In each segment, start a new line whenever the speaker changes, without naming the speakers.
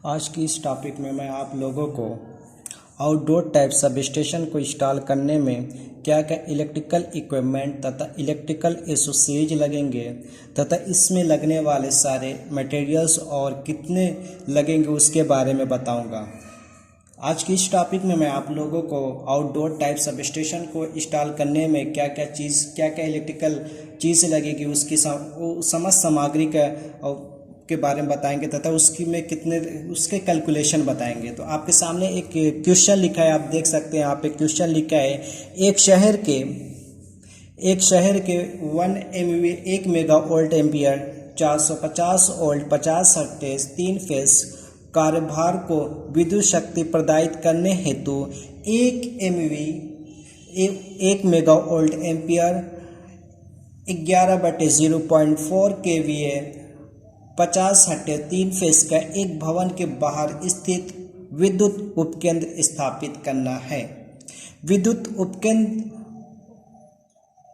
आज की इस टॉपिक में मैं आप लोगों को आउटडोर टाइप सब स्टेशन को इंस्टॉल करने में क्या क्या इलेक्ट्रिकल इक्विपमेंट तथा इलेक्ट्रिकल एसोसीरीज लगेंगे तथा इसमें लगने वाले सारे मटेरियल्स और कितने लगेंगे उसके बारे में बताऊंगा। आज की इस टॉपिक में मैं आप लोगों को आउटडोर टाइप सब स्टेशन को इंस्टॉल करने में क्या क्या इलेक्ट्रिकल चीज़ लगेगी उसकी समस्त सामग्री के बारे में बताएंगे तथा उसकी में कितने उसके कैलकुलेशन बताएंगे। तो आपके सामने एक क्वेश्चन लिखा है, आप देख सकते हैं। यहाँ पे क्वेश्चन लिखा है, एक शहर के 1 MV 1 mega volt ampere 450 volt 50 hertz 3 phase कार्यभार को विद्युत शक्ति प्रदायित करने हेतु 1 mega volt ampere 11/0.4 kVA 50 hertz 3 phase का एक भवन के बाहर स्थित विद्युत उपकेंद्र स्थापित करना है। विद्युत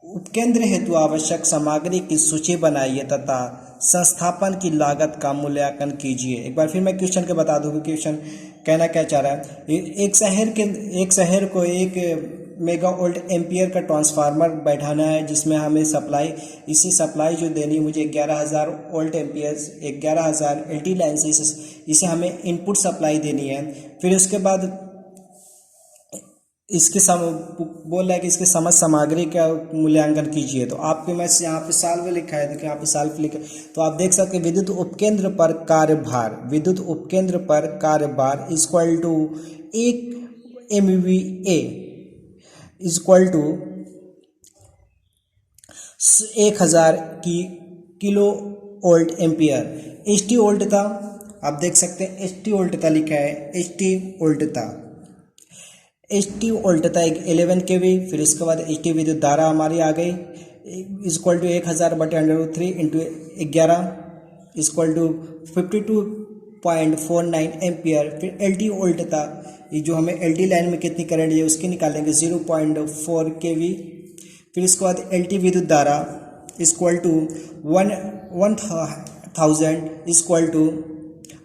उपकेंद्र हेतु आवश्यक सामग्री की सूची बनाइए तथा संस्थापन की लागत का मूल्यांकन कीजिए। एक बार फिर मैं क्वेश्चन के बता दूं कि क्वेश्चन कहना क्या चाह रहा है। एक शहर को 1 मेगा वोल्ट एम्पियर का ट्रांसफार्मर बैठाना है, जिसमें हमें सप्लाई जो देनी है मुझे 11,000 वोल्ट एम्पियर 11,000 LT लाइन से इसे हमें इनपुट सप्लाई देनी है। फिर उसके बाद बोल रहा है कि इसके समस्त सामग्री का मूल्यांकन कीजिए। तो आपके मैं यहाँ पे साल्व लिखा है, देखिए यहाँ पे साल्व लिखा है। तो आप देख सकते हैं विद्युत उपकेंद्र पर कार्यभार equal to 1 MVA equal to 1000 की kilo volt ampere. HT volt था, आप देख सकते हैं HT वोल्ट था लिखा है, HT वोल्ट था 11 kV। फिर उसके बाद HT विद्युत धारा हमारी आ गई equal to 1000/√3 into 11 equal to 52.49 ampere. फिर LT वोल्ट था, ये जो हमें LT लाइन में कितनी करंट है उसकी निकालेंगे 0.4 kV। फिर इसके बाद LT विद्युत धारा equal to 1000 equal to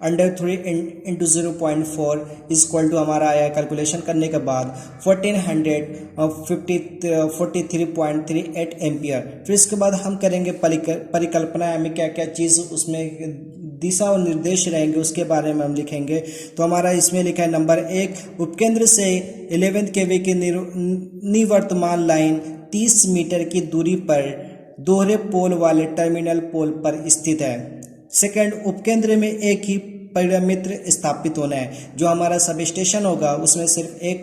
√3 into 0.4 equal to हमारा आया कैलकुलेशन करने के बाद 1443.38 एम्पियर। फिर इसके बाद हम करेंगे परिकल्पना में क्या क्या चीज़ उसमें दिशा और निर्देश रहेंगे उसके बारे में हम लिखेंगे। तो हमारा इसमें लिखा है नंबर 1, उपकेंद्र से 11 kV की निवर्तमान लाइन 30 मीटर की दूरी पर दोहरे पोल वाले टर्मिनल पोल पर स्थित है। सेकंड, उपकेंद्र में एक ही परिमित्र स्थापित होना है। जो हमारा सब स्टेशन होगा उसमें सिर्फ एक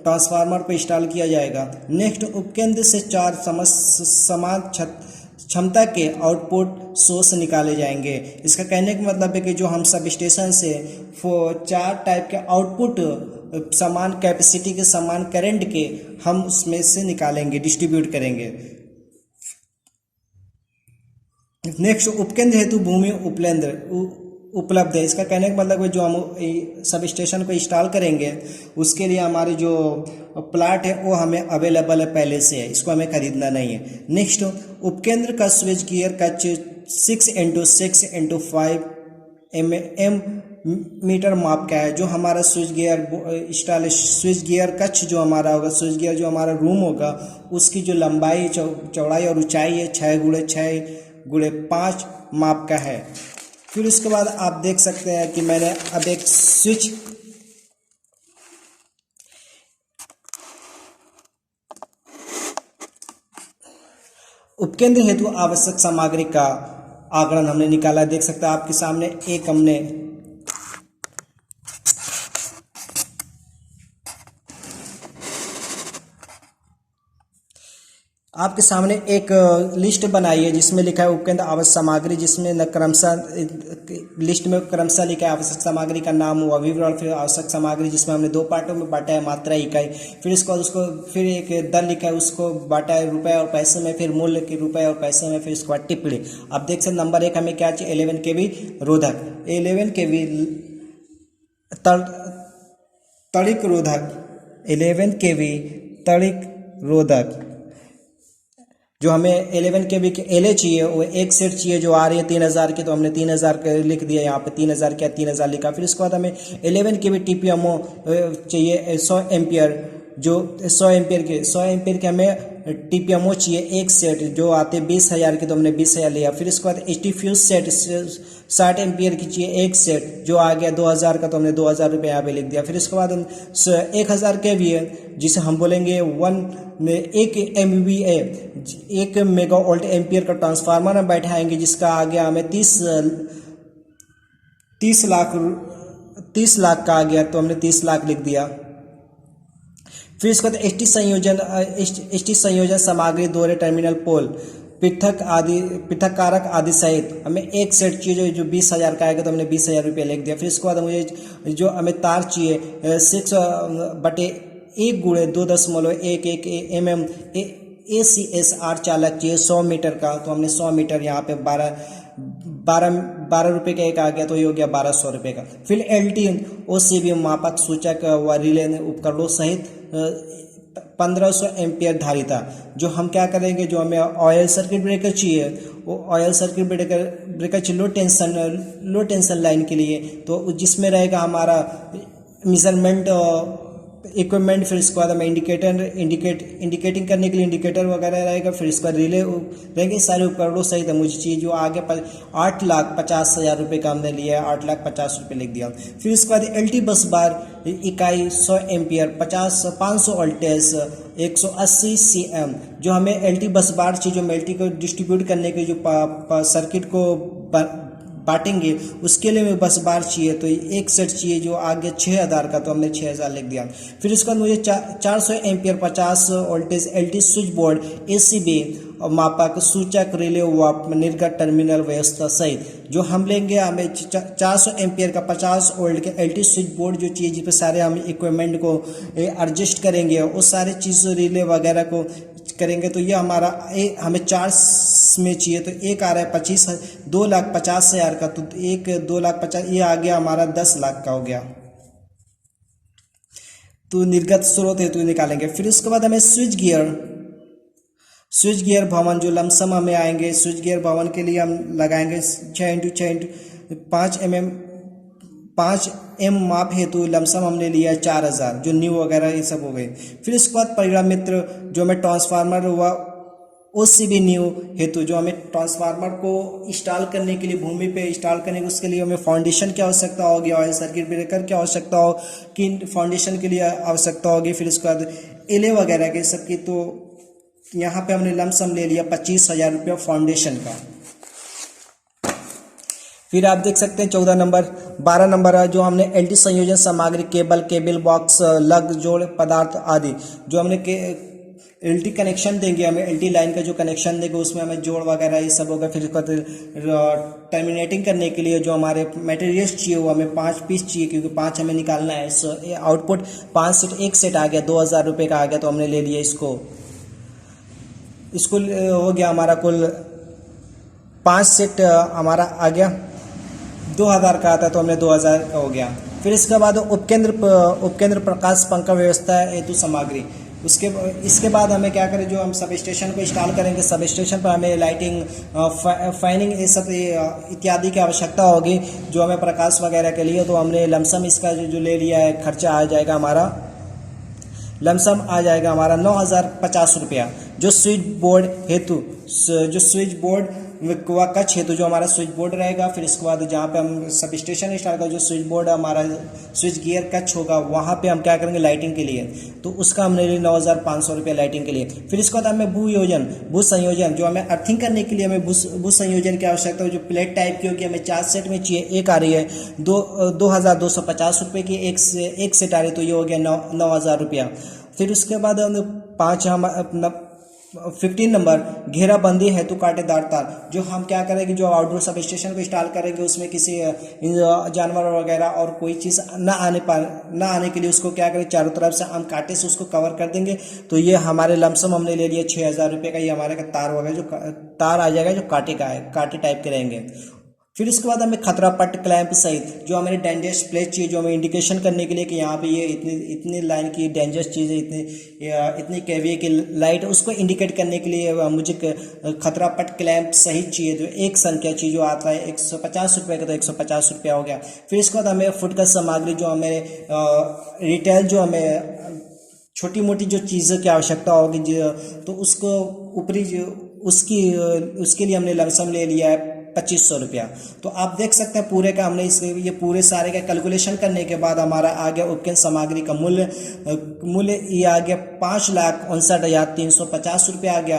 ट्रांसफार्मर पर इंस्टॉल किया जाएगा। नेक्स्ट, उपकेंद्र से 4 समान क्षमता के आउटपुट सोर्स निकाले जाएंगे। इसका कहने का मतलब है कि जो हम सब स्टेशन से 4 टाइप के आउटपुट समान कैपेसिटी के समान करंट के हम उसमें से निकालेंगे, डिस्ट्रीब्यूट करेंगे। नेक्स्ट, उपकेंद्र हेतु भूमि उपलब्ध है। इसका कहने का मतलब है जो हम सब स्टेशन को इंस्टॉल करेंगे उसके लिए हमारे जो प्लाट है वो हमें अवेलेबल है पहले से है, इसको हमें खरीदना नहीं है। नेक्स्ट, उपकेंद्र का स्विच गियर का 6x6x5 mm मीटर माप का है। जो हमारा स्विच गियर कक्ष जो हमारा होगा, स्विच गियर जो हमारा रूम होगा उसकी जो लंबाई चौड़ाई और ऊंचाई है 6x6x5 माप का है। फिर उसके बाद आप देख सकते हैं कि मैंने अब एक स्विच उपकेंद्र हेतु आवश्यक सामग्री का आंकड़न हमने निकाला, देख सकते हैं आपके सामने एक लिस्ट बनाई है जिसमें लिखा है उपकेंद्र आवश्यक सामग्री, जिसमें लिस्ट में क्रमशः लिखा है आवश्यक सामग्री का नाम हुआ विवरण, फिर आवश्यक सामग्री जिसमें हमने 2 पार्टों में बांटा है, मात्रा इकाई, फिर फिर एक दर लिखा है उसको बांटा है रुपए और पैसे में, फिर मूल्य के रुपए और पैसे में, फिर उसके बाद टिप्पणी। अब देख सकते नंबर 1 हमें क्या चाहिए 11 kV रोधक, 11 kV तड़िक रोधक, 11 kV तड़िक रोधक जो हमें 11 के बी के एल चाहिए वो एक सेट चाहिए जो आ रही है 3000 की, तो हमने 3000 लिख दिया यहाँ पे, 3000 क्या 3000 लिखा। फिर उसके बाद हमें 11 के बी TPMO चाहिए 100 एम्पियर, जो 100 एम्पियर के हमें TPMO चाहिए एक सेट जो आते 20,000 की, तो हमने 20,000 लिया। फिर इसके बाद HD फ्यूज सेट 60 एम्पियर की चाहिए एक सेट जो आ गया 2000 का, तो हमने 2000 रुपये यहाँ पे लिख दिया। फिर इसके बाद हम 1000 के भी है जिसे हम बोलेंगे 1 MVA 1 मेगा वोल्ट एम्पियर का ट्रांसफार्मर हम बैठाएंगे, जिसका आ गया हमें 30 लाख का आ गया, तो हमने 30 लाख लिख दिया। फिर इसके बाद एच टी संयोजन सामग्री दोहरे टर्मिनल पोल पृथक कारक आदि सहित हमें एक सेट चाहिए जो 20,000 का आएगा, तो हमने 20,000 रुपये लिख दिया। फिर इसके बाद मुझे जो हमें तार चाहिए 6/1 गुणे 2.11 mm ACSR चालक चाहिए 100 मीटर का, तो हमने 100 मीटर यहाँ पे 12 रुपये का एक आ गया, तो ये हो गया 1200 रुपये का। फिर LT OCB मापक सूचक व रिले उपकरणों सहित 1500 एम्पियर धारिता, जो हम क्या करेंगे, जो हमें ऑयल सर्किट ब्रेकर चाहिए वो ऑयल सर्किट ब्रेकर चाहिए लो टेंशन लाइन के लिए, तो जिसमें रहेगा हमारा मेजरमेंट इक्विपमेंट। फिर इसके बाद हमें इंडिकेटिंग करने के लिए इंडिकेटर वगैरह रहेगा। फिर इसके बाद रिले रहेंगे, सारे उपकरणों सहित मुझे चाहिए जो आगे 8,50,000 रुपये का हमने लिया है, 8,50,000 रुपये लिख दिया। फिर इसके बाद LT बस बार इकाई 100 एम्पियर 500 वोल्टेज 180 CM, जो हमें LT बस बार चाहिए, जो हम LT को डिस्ट्रीब्यूट करने के जो सर्किट को बांटेंगे उसके लिए हमें बस बार चाहिए, तो एक सेट चाहिए जो आगे 6000 का, तो हमने 6000 लिख दिया। फिर इसके बाद मुझे 400 ampere 50 voltage LT switch board ACB मापक सूचक रिले व निर्गत टर्मिनल व्यवस्था सहित जो हम लेंगे, हमें 400 एम्पियर का 50 वोल्ट के LT स्विच बोर्ड जो चाहिए, जिस पर सारे हम इक्विपमेंट को एडजस्ट करेंगे, उस सारे चीज़ रिले वगैरह को करेंगे, तो ये हमारा हमें 4 में चाहिए, तो एक आ रहा है 2,50,000 का, तो एक 2,50,000 ये आ गया हमारा 10 लाख का हो गया। तो निर्गत स्रोत है तो निकालेंगे। फिर उसके बाद हमें स्विच गियर भवन जो लमसम हमें आएंगे, स्विच गियर भवन के लिए हम लगाएंगे 6x5 mm 5 M माप हेतु लमसम हमने लिया है 4,000, जो न्यू वगैरह ये सब हो गए। फिर इसके बाद परिणाम मित्र जो हमें ट्रांसफार्मर हुआ OCB न्यू हेतु जो हमें ट्रांसफार्मर को इंस्टॉल करने के लिए भूमि पे इंस्टॉल करने के उसके लिए हमें फाउंडेशन की आवश्यकता होगी, ऑयल सर्किट ब्रेकर की आवश्यकता हो कि फाउंडेशन के लिए आवश्यकता होगी। फिर इसके बाद एले वगैरह के सबकी, तो यहाँ पे हमने लमसम ले लिया 25,000 रुपये फाउंडेशन का। फिर आप देख सकते हैं 14 नंबर 12 नंबर है जो हमने LT संयोजन सामग्री केबल बॉक्स लग जोड़ पदार्थ आदि जो हमने LT कनेक्शन देंगे, हमें LT लाइन का जो कनेक्शन देंगे उसमें हमें जोड़ वगैरह ये सब होगा। फिर टर्मिनेटिंग करने के लिए जो हमारे मटेरियल्स चाहिए वो हमें 5 पीस चाहिए, क्योंकि 5 हमें निकालना है। आउटपुट 5 सेट एक सेट आ गया 2,000 रुपये का आ गया, तो हमने ले लिया इसको हो गया हमारा कुल 5 सेट हमारा आ गया 2,000 का आता है, तो हमने 2,000 का हो गया। फिर इसके बाद उपकेंद्र प्रकाश पंखा व्यवस्था हेतु सामग्री, इसके बाद हमें क्या करें, जो हम सब स्टेशन को इंस्टॉल करेंगे, सब स्टेशन पर हमें लाइटिंग फैनिंग ये सब इत्यादि की आवश्यकता होगी जो हमें प्रकाश वगैरह के लिए, तो हमने लमसम इसका जो ले लिया है खर्चा आ जाएगा हमारा लमसम आ जाएगा हमारा 9,050 रुपया। जो स्विच बोर्ड व कक्ष हेतु जो हमारा स्विच बोर्ड रहेगा। फिर इसके बाद जहाँ पे हम सब स्टेशन इंस्टॉल कर जो स्विच बोर्ड हमारा स्विच गियर कक्ष होगा वहाँ पे हम क्या करेंगे लाइटिंग के लिए, तो उसका हमने लिए 9,500 रुपये लाइटिंग के लिए। फिर इसके बाद हमें भू संयोजन जो हमें अर्थिंग करने के लिए हमें भू संयोजन की आवश्यकता है, जो प्लेट टाइप की होगी हमें 4 सेट में चाहिए, एक आ रही है 2,250 रुपये की एक सेट आ रही है, तो ये हो गया 9,000 रुपया। फिर उसके बाद हम 15 नंबर घेराबंदी हेतु कांटेदार तार, जो हम क्या करेंगे, जो आउटडोर सब स्टेशन को इंस्टॉल करेंगे उसमें किसी जानवर वगैरह और कोई चीज़ ना आने के लिए उसको क्या करें, चारों तरफ से हम कांटे से उसको कवर कर देंगे। तो ये हमारे लमसम हमने ले लिया 6,000 रुपये का। ये हमारे का तार वगैरह जो तार आ जाएगा जो कांटे का है, कांटे टाइप के रहेंगे। फिर इसके बाद हमें खतरा पट्ट क्लैंप सहित जो हमारे डेंजरस प्लेस चाहिए, जो हमें इंडिकेशन करने के लिए कि यहाँ पे ये इतनी इतनी लाइन की डेंजरस चीज़ है, इतनी केवीए की लाइट, उसको इंडिकेट करने के लिए मुझे खतरा पट्ट क्लैंप सहित चाहिए, जो एक संख्या चाहिए, जो आता है 150 रुपये का, तो 150 रुपया हो गया। फिर इसके बाद हमें फुटकर सामग्री, जो हमें रिटेल, जो हमें छोटी मोटी जो चीज़ों की आवश्यकता होगी, तो उसको ऊपरी उसके लिए हमने लमसम ले लिया है 2500 रुपया। तो आप देख सकते हैं पूरे का हमने ये पूरे सारे का कैलकुलेशन करने के बाद हमारा आ गया उपकेंद्र सामग्री का मूल्य ये आ गया 5,59,350 रुपया आ गया।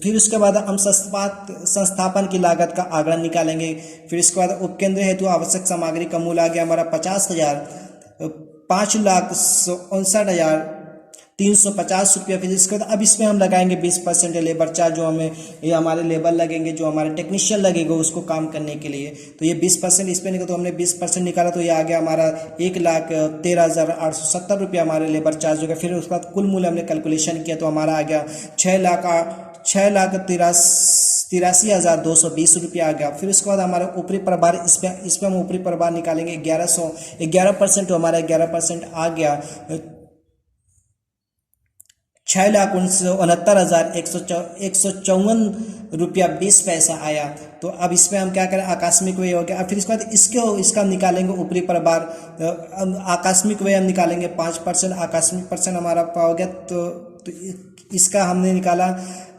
फिर उसके बाद हम संस्थापन की लागत का आंकड़न निकालेंगे। फिर इसके बाद उपकेंद्र हेतु आवश्यक सामग्री का मूल्य आ गया हमारा 5,59,350 रुपया। फिर इसके बाद अब इसमें हम लगाएंगे 20% लेबर चार्ज, जो हमें ये हमारे लेबर लगेंगे, जो हमारे टेक्नीशियन लगेगा उसको काम करने के लिए। तो ये 20% इस पर निकला, तो हमने 20% निकाला, तो ये आ गया हमारा 1,13,870 रुपया हमारे लेबर चार्ज हो गया। फिर उसके बाद कुल मूल्य हमने कैलकुलेशन किया, तो हमारा आ गया 6,83,220 रुपया आ गया। फिर उसके बाद हमारा ऊपरी प्रभार, इस पर हम ऊपरी प्रभार निकालेंगे 11%, तो हमारा 11% आ गया 6,69,154 रुपया 20 पैसा आया। तो अब इसमें हम क्या करें, आकस्मिक व्यय हो गया। अब फिर इसके बाद इसका निकालेंगे ऊपरी प्रभार, आकस्मिक व्यय हम निकालेंगे 5%, आकस्मिक परसेंट हमारा हो गया। तो इसका हमने निकाला,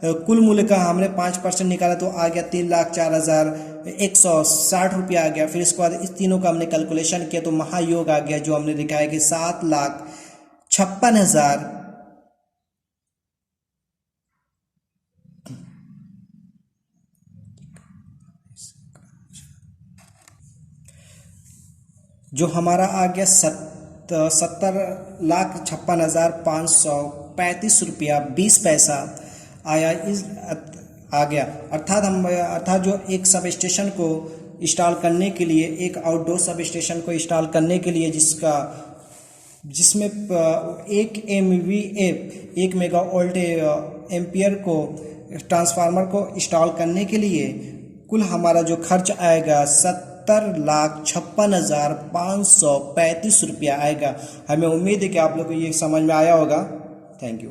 कुल मूल्य का हमने 5% निकाला, तो आ गया 3,04,160 रुपया आ गया। फिर इसके बाद इस तीनों का हमने कैलकुलेशन किया, तो महायोग आ गया, जो हमने दिखाया कि 7,56,000 जो हमारा आ गया 70,56,535 रुपया 20 पैसा आया, इस आ गया। अर्थात जो एक सब स्टेशन को इंस्टॉल करने के लिए, एक आउटडोर सब स्टेशन को इंस्टॉल करने के लिए, जिसमें 1 MVA 1 मेगा वोल्ट एम्पियर को ट्रांसफार्मर को इंस्टॉल करने के लिए कुल हमारा जो खर्च आएगा 70,56,535 रुपया आएगा। हमें उम्मीद है कि आप लोग को ये समझ में आया होगा। Thank you.